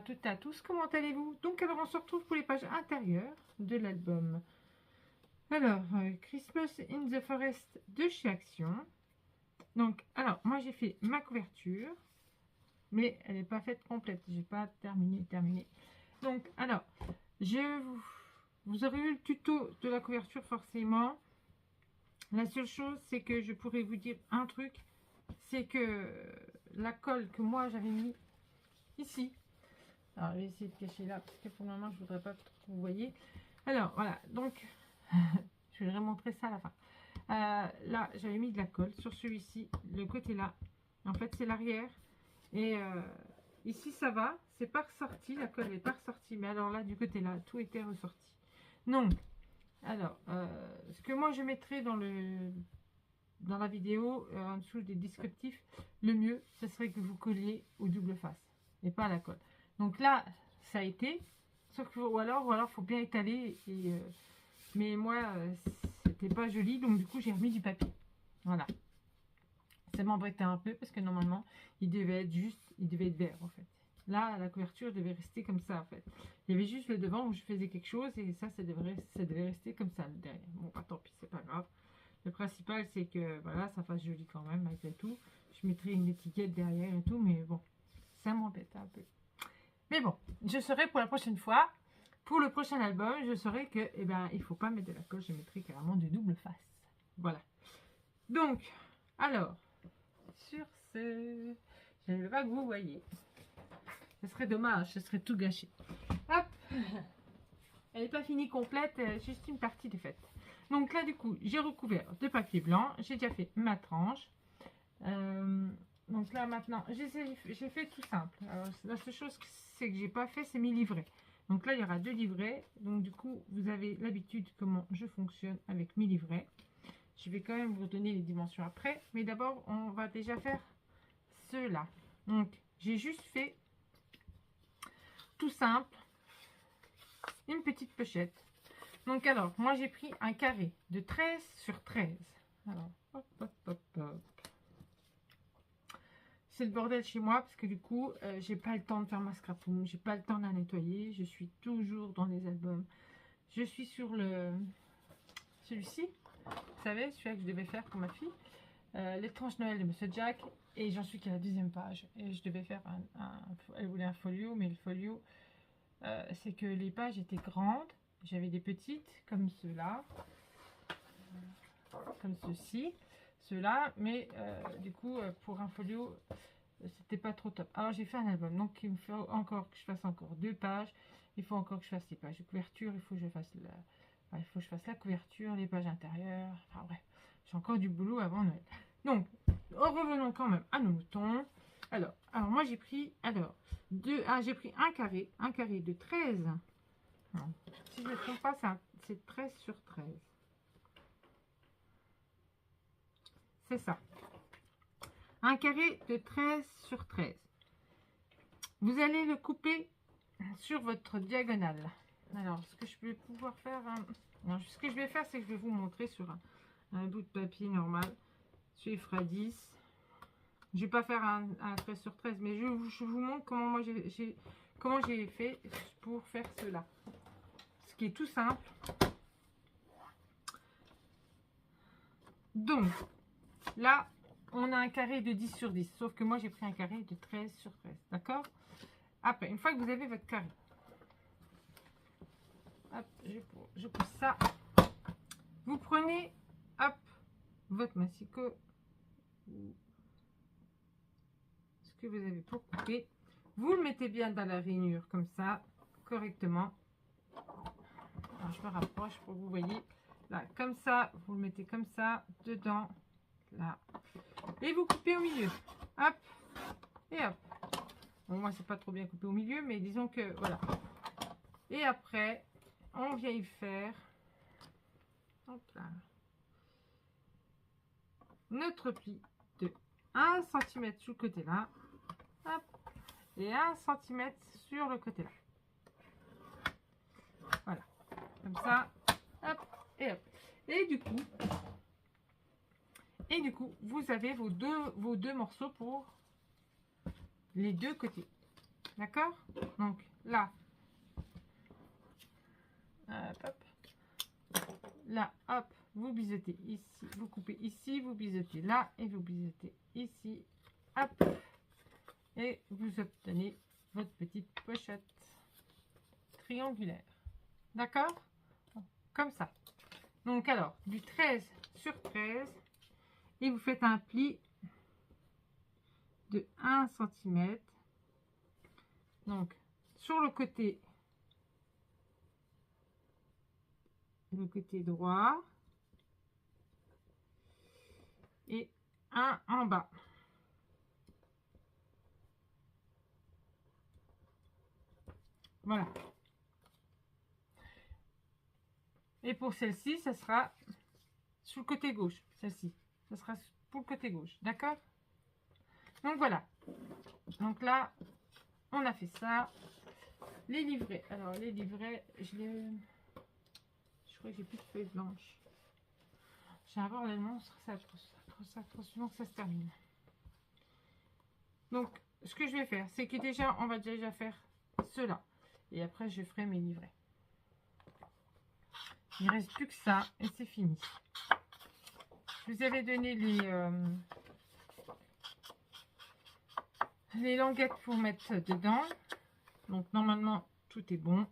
à toutes et à tous, comment allez-vous? Donc alors on se retrouve pour les pages intérieures de l'album. Alors, Christmas in the Forest de chez Action. Donc, alors, moi j'ai fait ma couverture, mais elle n'est pas faite complète, j'ai pas terminé. Donc, alors, vous aurez eu le tuto de la couverture forcément. La seule chose, c'est que je pourrais vous dire un truc, c'est que la colle que moi j'avais mis ici. Alors, je vais essayer de cacher là, parce que pour le moment, je voudrais pas que vous voyez. Alors, voilà, donc, je vais remontrer ça à la fin. Là, j'avais mis de la colle sur celui-ci, le côté là. En fait, c'est l'arrière. Et ici, ça va, c'est pas ressorti, la colle n'est pas ressortie. Mais alors là, du côté là, tout était ressorti. Donc, alors, ce que moi, je mettrais dans la vidéo, en dessous des descriptifs, le mieux, ce serait que vous colliez au double face et pas à la colle. Donc là, ça a été, sauf que, ou alors faut bien étaler. Mais moi, c'était pas joli, donc du coup, j'ai remis du papier. Voilà. Ça m'embêtait un peu parce que normalement, il devait être vert en fait. Là, la couverture devait rester comme ça en fait. Il y avait juste le devant où je faisais quelque chose et ça devait rester comme ça le derrière. Bon, bah tant pis, c'est pas grave. Le principal, c'est que voilà, ça fasse joli quand même malgré tout. Je mettrai une étiquette derrière et tout, mais bon, ça m'embête un peu. Mais bon, je saurai pour la prochaine fois. Pour le prochain album, je saurai que, eh ben, il faut pas mettre de la colle, je mettrai carrément du double face. Voilà. Donc, alors, sur ce, je ne veux pas que vous voyez. Ce serait dommage, ce serait tout gâché. Hop. Elle n'est pas finie complète, juste une partie de faite. Donc là, du coup, j'ai recouvert de papier blanc. J'ai déjà fait ma tranche. Donc là, maintenant, j'ai fait tout simple. Alors, la seule chose, c'est que j'ai pas fait, c'est mes livrets. Donc là, il y aura 2 livrets. Donc du coup, vous avez l'habitude comment je fonctionne avec mes livrets. Je vais quand même vous donner les dimensions après. Mais d'abord, on va déjà faire ceux-là. Donc, j'ai juste fait tout simple. Une petite pochette. Donc alors, moi j'ai pris un carré de 13 sur 13. Alors, hop, hop, hop, hop. C'est le bordel chez moi parce que du coup, j'ai pas le temps de faire ma scrapoon, j'ai pas le temps de la nettoyer. Je suis toujours dans les albums. Je suis sur celui-ci, vous savez, celui-là que je devais faire pour ma fille. L'étrange Noël de Monsieur Jack. Et j'en suis qu'à la 2e page. Et je devais faire elle voulait un folio, mais le folio, c'est que les pages étaient grandes. J'avais des petites comme ceux-là, comme ceci, ceux-là, mais du coup pour un folio c'était pas trop top. Alors j'ai fait un album, donc il me faut encore que je fasse encore 2 pages. Il faut encore que je fasse les pages de couverture. Il faut que je fasse la couverture, les pages intérieures. Enfin bref, j'ai encore du boulot avant Noël. Donc revenons quand même à nos moutons. Alors moi j'ai pris j'ai pris un carré de 13. Si je ne me trompe pas, c'est 13 sur 13. C'est ça. Un carré de 13 sur 13. Vous allez le couper sur votre diagonale. Alors, ce que je vais pouvoir faire... ce que je vais faire, c'est que je vais vous montrer sur un bout de papier normal. Celui fera 10. Je ne vais pas faire un 13 sur 13, mais je vous montre comment moi j'ai fait pour faire cela. Ce qui est tout simple. Donc, là, on a un carré de 10 sur 10. Sauf que moi, j'ai pris un carré de 13 sur 13. D'accord? Après, une fois que vous avez votre carré, hop, je pousse ça. Vous prenez, hop, votre massicot. Ce que vous avez pour couper. Vous le mettez bien dans la rainure, comme ça, correctement. Alors, je me rapproche pour que vous voyez. Là, comme ça, vous le mettez comme ça, dedans, là. Et vous coupez au milieu. Hop, et hop. Bon, moi, c'est pas trop bien coupé au milieu, mais disons que, voilà. Et après, on vient y faire, hop là, notre pli de 1 cm sur le côté là, hop, et 1 cm sur le côté là. Voilà, comme ça, hop, et hop. Et du coup, vous avez vos deux morceaux pour les deux côtés. D'accord? Donc là, hop, là, hop, vous biseautez ici, vous coupez ici, vous biseautez là et vous biseautez ici, hop, et vous obtenez votre petite pochette triangulaire. D'accord? Comme ça. Donc alors, du 13 sur 13, et vous faites un pli de 1 cm. Donc, sur le côté droit et un en bas. Voilà. Et pour celle-ci, ça sera sur le côté gauche. Celle-ci, ça sera pour le côté gauche. D'accord? Donc voilà. Donc là, on a fait ça. Les livrets. Alors les livrets, je crois que j'ai plus de feuilles blanches. J'ai un bordel monstre, ça sinon que ça se termine. Donc, ce que je vais faire, c'est que déjà, on va déjà faire cela. Et après, je ferai mes livrets. Il ne reste plus que ça et c'est fini. Je vous avais donné les languettes pour mettre dedans. Donc, normalement, tout est bon.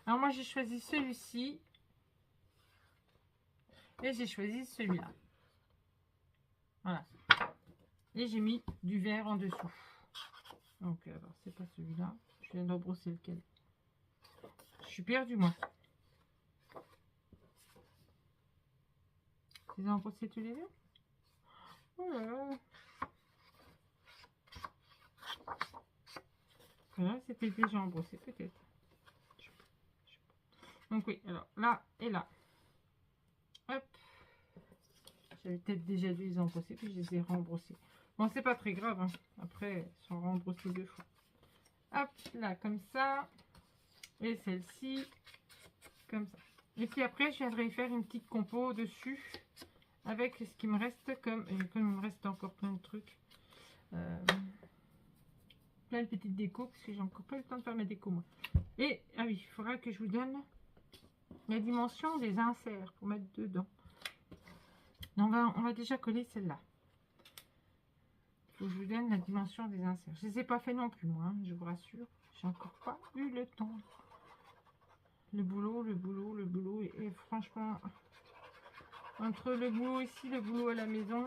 Alors, moi, j'ai choisi celui-ci. Et j'ai choisi celui-là. Voilà. Et j'ai mis du vert en dessous. Donc, alors, c'est pas celui-là. Je viens de rebrosser lequel. Je suis perdue, moi. Ils ont embrossé tous les deux. Oh là là. Voilà, c'était déjà embrossé, peut-être. Donc, oui, alors là et là. Hop. J'avais peut-être déjà dû les embrosser, puis je les ai rembrossés. Bon, c'est pas très grave, hein. Après, ils sont rembrossés 2 fois. Hop, là, comme ça. Et celle-ci, comme ça. Et puis après, je viendrai faire une petite compo dessus. Avec ce qui me reste comme il me reste encore plein de trucs. Plein de petites décos, parce que j'ai encore pas eu le temps de faire mes décos, moi. Et, ah oui, il faudra que je vous donne la dimension des inserts pour mettre dedans. On va déjà coller celle-là. Il faut que je vous donne la dimension des inserts. Je ne les ai pas fait non plus, moi, hein, je vous rassure. J'ai encore pas eu le temps. Le boulot. Et franchement, entre le boulot ici, le boulot à la maison,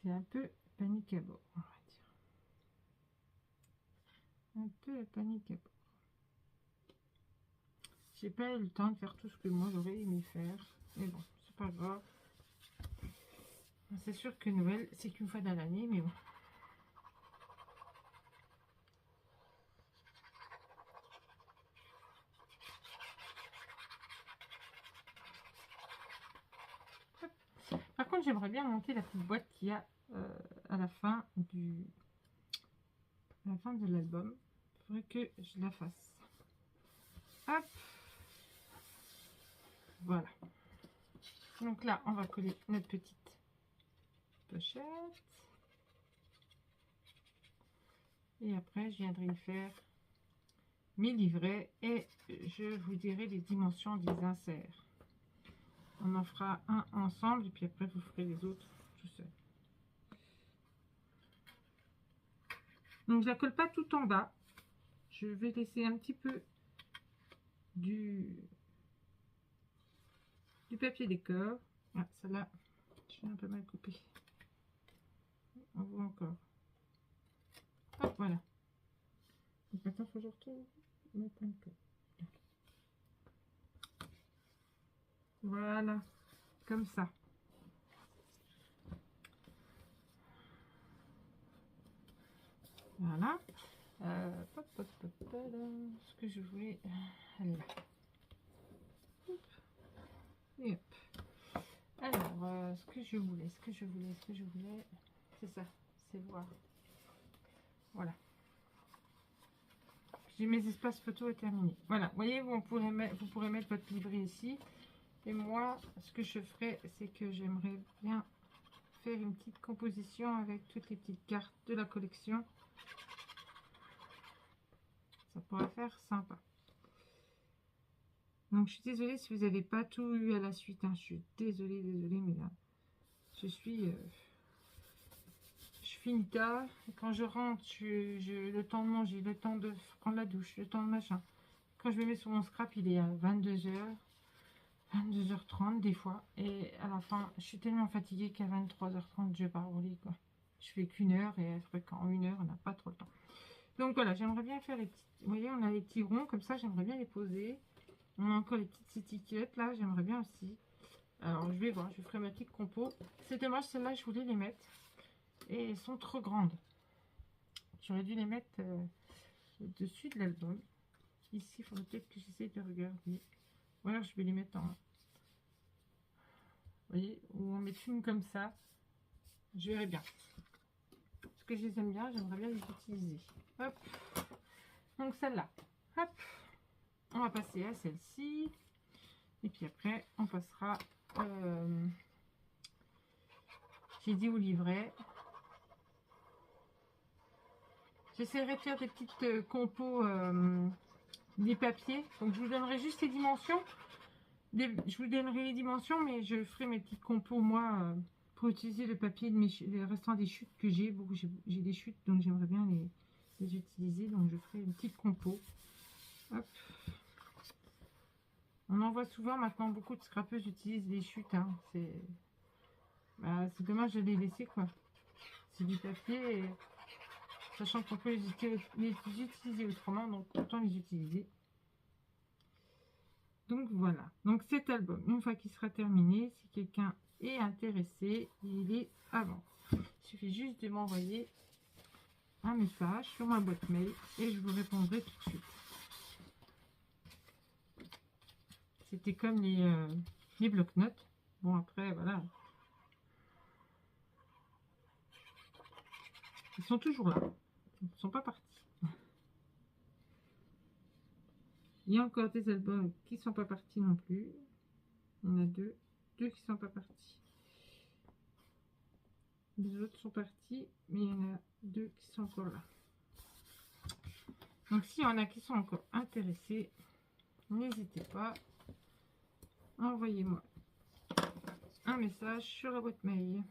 c'est un peu panique à bord, on va dire. Un peu la panique à bord. J'ai pas eu le temps de faire tout ce que moi j'aurais aimé faire. Mais bon, c'est pas grave. C'est sûr que Noël, c'est qu'une fois dans l'année, mais bon. Par contre, j'aimerais bien monter la petite boîte qu'il y a à la fin de l'album. Il faudrait que je la fasse. Hop. Voilà. Donc là, on va coller notre petite pochette. Et après, je viendrai y faire mes livrets et je vous dirai les dimensions des inserts. On en fera un ensemble et puis après, vous ferez les autres tout seul. Donc, je la colle pas tout en bas. Je vais laisser un petit peu du papier décor. Ah, celle-là, je l'ai un peu mal coupée. On voit encore. Hop, voilà. Donc maintenant, il faut que je retrouve mon point de colle. Voilà, comme ça. Voilà. Ce que je voulais... Allez là. Hop. Et hop. Alors, ce que je voulais, c'est ça, c'est voir. Voilà. J'ai mes espaces photos terminés. Voilà, vous voyez, vous pourrez mettre votre livret ici. Et moi, ce que je ferai, c'est que j'aimerais bien faire une petite composition avec toutes les petites cartes de la collection. Ça pourrait faire sympa. Donc je suis désolée si vous n'avez pas tout eu à la suite, hein. Je suis désolée, mais là, je suis finis tard. Et quand je rentre, le temps de manger, le temps de prendre la douche, le temps de machin. Quand je me mets sur mon scrap, il est à 22h, 22h30 des fois. Et à la fin, je suis tellement fatiguée qu'à 23h30, je pars au lit, quoi. Je fais qu'une heure et après, qu'en une heure, on n'a pas trop le temps. Donc voilà, j'aimerais bien faire les petites... Vous voyez, on a les petits ronds comme ça, j'aimerais bien les poser. On a encore les petites étiquettes là, j'aimerais bien aussi. Alors je vais voir, je ferai ma petite compo. C'est dommage, celles-là, je voulais les mettre. Et elles sont trop grandes. J'aurais dû les mettre au-dessus de l'album. Ici, il faudrait peut-être que j'essaie de regarder. Ou alors je vais les mettre en... Vous voyez, ou en mettre une comme ça. Je verrai bien. Parce que je les aime bien, j'aimerais bien les utiliser. Hop. Donc celle-là. Hop. On va passer à celle-ci. Et puis après, on passera... j'ai dit au livret. J'essaierai de faire des petites compos des papiers. Donc je vous donnerai juste les dimensions. Je vous donnerai les dimensions, mais je ferai mes petites compos moi pour utiliser le papier de les restants des chutes que j'ai. J'ai des chutes, donc j'aimerais bien les utiliser. Donc je ferai une petite compo. Hop. On en voit souvent maintenant, beaucoup de scrapeuses utilisent les chutes. Hein. C'est dommage de les laisser, quoi. C'est du papier, et, sachant qu'on peut les utiliser autrement, donc autant les utiliser. Donc voilà. Donc cet album, une fois qu'il sera terminé, si quelqu'un est intéressé, il est à vendre. Il suffit juste de m'envoyer un message sur ma boîte mail et je vous répondrai tout de suite. C'était comme les blocs-notes. Bon, après, voilà. Ils sont toujours là. Ils ne sont pas partis. Il y a encore des albums qui ne sont pas partis non plus. Il y en a deux qui ne sont pas partis. Les autres sont partis, mais il y en a deux qui sont encore là. Donc s'il y en a qui sont encore intéressés, n'hésitez pas. Envoyez-moi un message sur la boîte mail.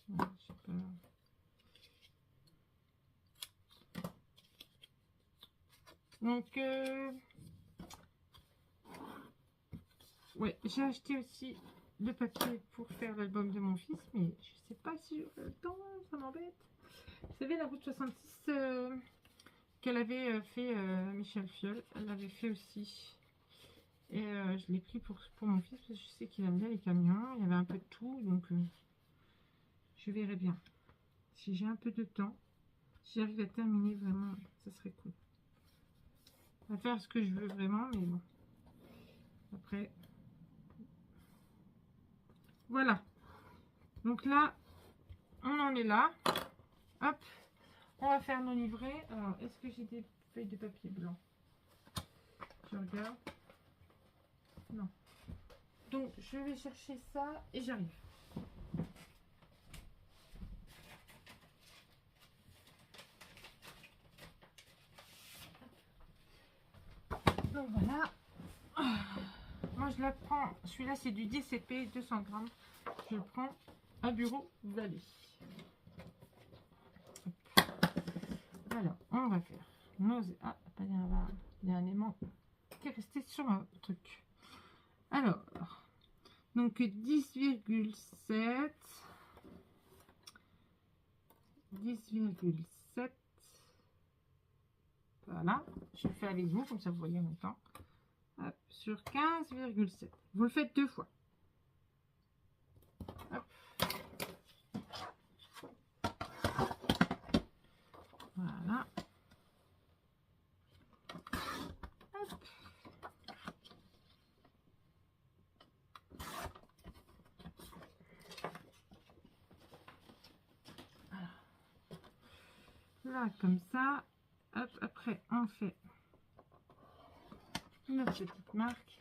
Voilà, je sais pas. Donc, ouais, j'ai acheté aussi le papier pour faire l'album de mon fils, mais je sais pas si j'aurai le temps, ça m'embête. Vous savez, la route 66 qu'elle avait fait Michel Fiol, elle l'avait fait aussi. Et je l'ai pris pour mon fils parce que je sais qu'il aime bien les camions. Il y avait un peu de tout, donc je verrai bien. Si j'ai un peu de temps, si j'arrive à terminer vraiment, ça serait cool. On va faire ce que je veux vraiment, mais bon. Après, voilà. Donc là, on en est là. Hop, on va faire nos livrets. Alors, est-ce que j'ai des feuilles de papier blanc? Je regarde. Non. Donc, je vais chercher ça et j'arrive. Donc voilà. Moi, je la prends. Celui-là, c'est du DCP, 200 grammes. Je le prends à bureau Vallée. Alors, on va faire nos... Ah, il y a un aimant qui est resté sur mon truc. Alors, donc 10,7. 10,7. Voilà, je le fais avec vous, comme ça vous voyez en même temps. Hop, sur 15,7. Vous le faites deux fois. Hop. Voilà. Hop. Là, comme ça. Hop, après, on fait notre petite marque.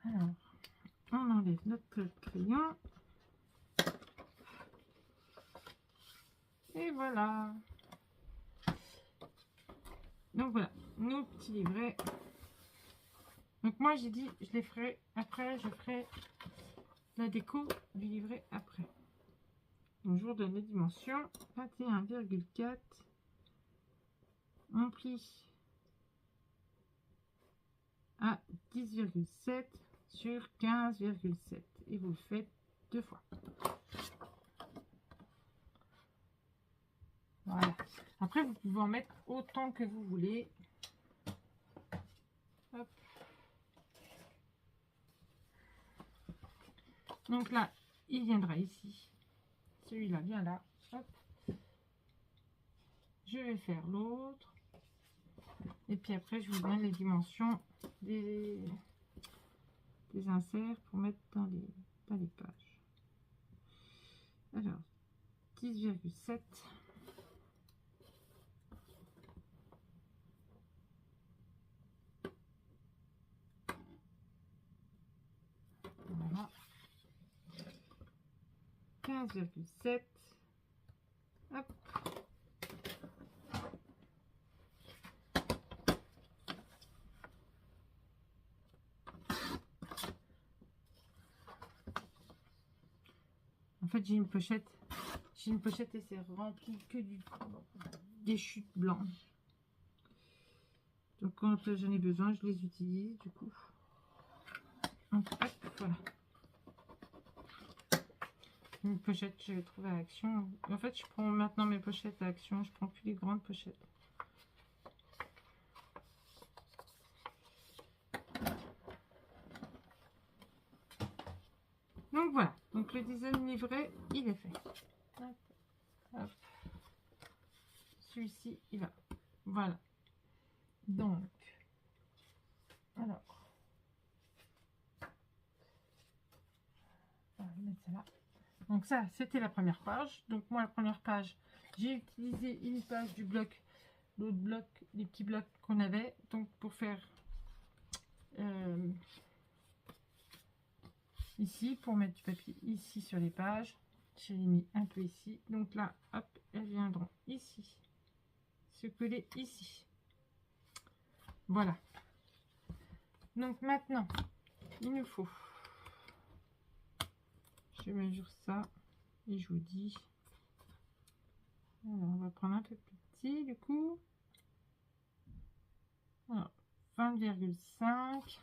Alors, on enlève notre crayon. Et voilà. Donc voilà, nos petits livrets. Donc moi j'ai dit, je les ferai après, je ferai la déco du livret après. Donc je vous donne les dimensions. 21,4. On plie à 10,7 sur 15,7 et vous le faites 2 fois. Voilà. Après, vous pouvez en mettre autant que vous voulez. Hop. Donc là, il viendra ici. Celui-là vient là. Hop. Je vais faire l'autre. Et puis après, je vous donne les dimensions des inserts pour mettre dans les pages. Alors, 10,7. Voilà. 15,7. Hop. En fait, j'ai une pochette. J'ai une pochette et c'est rempli que des chutes blanches. Donc quand j'en ai besoin, je les utilise du coup. Donc hop, voilà. Une pochette que j'ai trouvée à Action. En fait, je prends maintenant mes pochettes à Action. Je prends plus les grandes pochettes. Donc voilà. Donc le design livret, il est fait. Hop, hop. Celui-ci, il va. Voilà. Donc, alors, on va mettre ça là. Donc ça, c'était la première page. Donc moi, la première page, j'ai utilisé une page du bloc, l'autre bloc, les petits blocs qu'on avait. Donc pour faire ici, pour mettre du papier ici sur les pages, j'ai mis un peu ici. Donc là, hop, elles viendront ici, se coller ici. Voilà. Donc maintenant, il nous faut, je mesure ça et je vous dis. Alors, on va prendre un peu plus petit du coup. Alors, 20,5.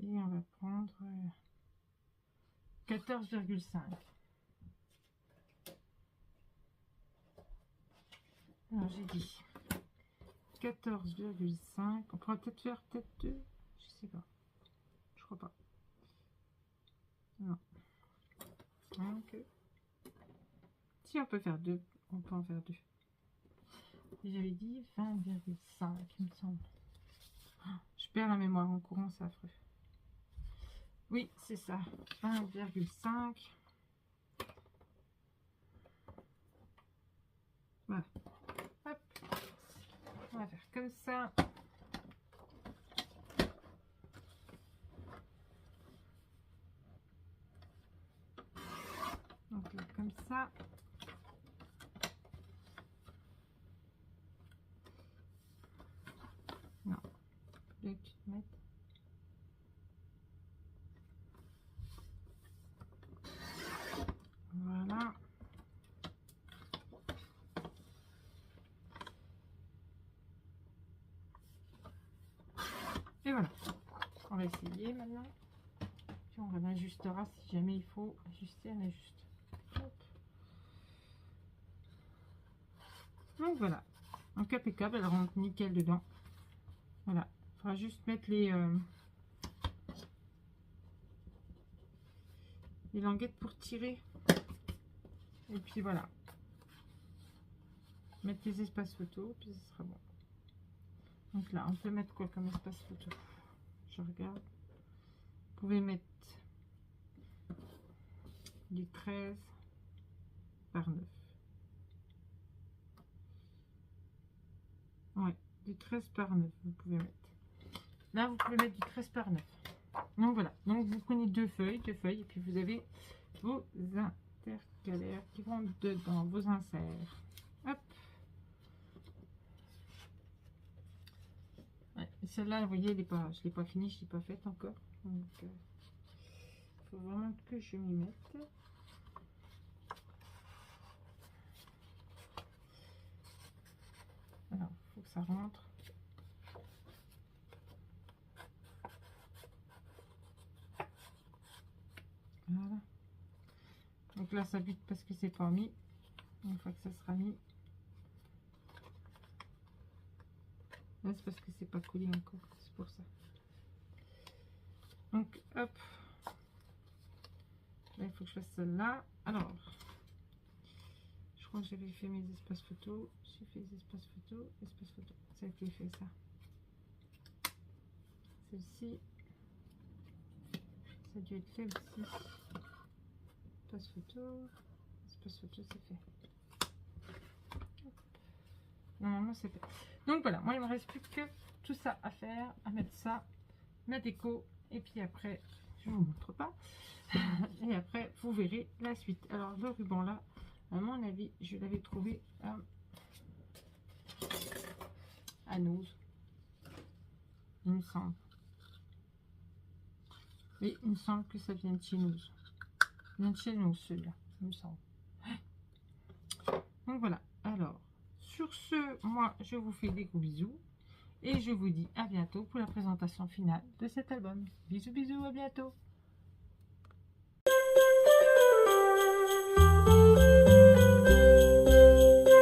Et on va prendre 14,5. Alors j'ai dit 14,5. On pourra peut-être faire peut-être 2. Je sais pas. Je crois pas. Non. Donc, si on peut faire 2, on peut en faire 2. Et j'avais dit 20,5, il me semble. Je perds la mémoire en courant, c'est affreux. Oui, c'est ça. 20,5. Voilà. Hop. On va faire comme ça. Donc là, comme ça. Non. Deux petites mettre. Voilà. Et voilà. On va essayer maintenant. Puis on ajustera si jamais il faut ajuster, on ajuste. Hop. Donc voilà. Donc impeccable, elle rentre nickel dedans. Voilà. Il faudra juste mettre les languettes pour tirer. Et puis voilà. Mettre les espaces photo, puis ce sera bon. Donc là, on peut mettre quoi comme espace photo? Je regarde. Vous pouvez mettre du 13. par 9. Ouais, du 13 par 9, vous pouvez mettre. Là, vous pouvez mettre du 13 par 9. Donc voilà, donc vous prenez deux feuilles, et puis vous avez vos intercalaires qui vont dedans, vos inserts. Hop. Ouais, celle-là, vous voyez, je ne l'ai pas finie, je ne l'ai pas faite encore. Donc, il faut vraiment que je m'y mette. Alors, il faut que ça rentre. Voilà. Donc là, ça bute parce que c'est pas mis. Une fois que ça sera mis. Là, c'est parce que c'est pas collé encore. C'est pour ça. Donc, hop. Là, il faut que je fasse celle-là. Alors, je crois que j'avais fait mes espaces photos. J'ai fait les espaces photos. Espaces photos. Ça a été fait, ça. Celle-ci. Ça a dû être fait aussi. Espace photo. Espace photo, c'est fait. Normalement, c'est fait. Donc voilà, moi, il me reste plus que tout ça à faire, à mettre ça, ma déco, et puis après, je vous montre pas. Et après, vous verrez la suite. Alors, le ruban là, à mon avis, je l'avais trouvé à Nose. Il me semble. Et il me semble que ça vient de chez nous. Ça vient de chez nous, celui-là, il me semble. Donc voilà, alors, sur ce, moi, je vous fais des gros bisous. Et je vous dis à bientôt pour la présentation finale de cet album. Bisous, bisous, à bientôt.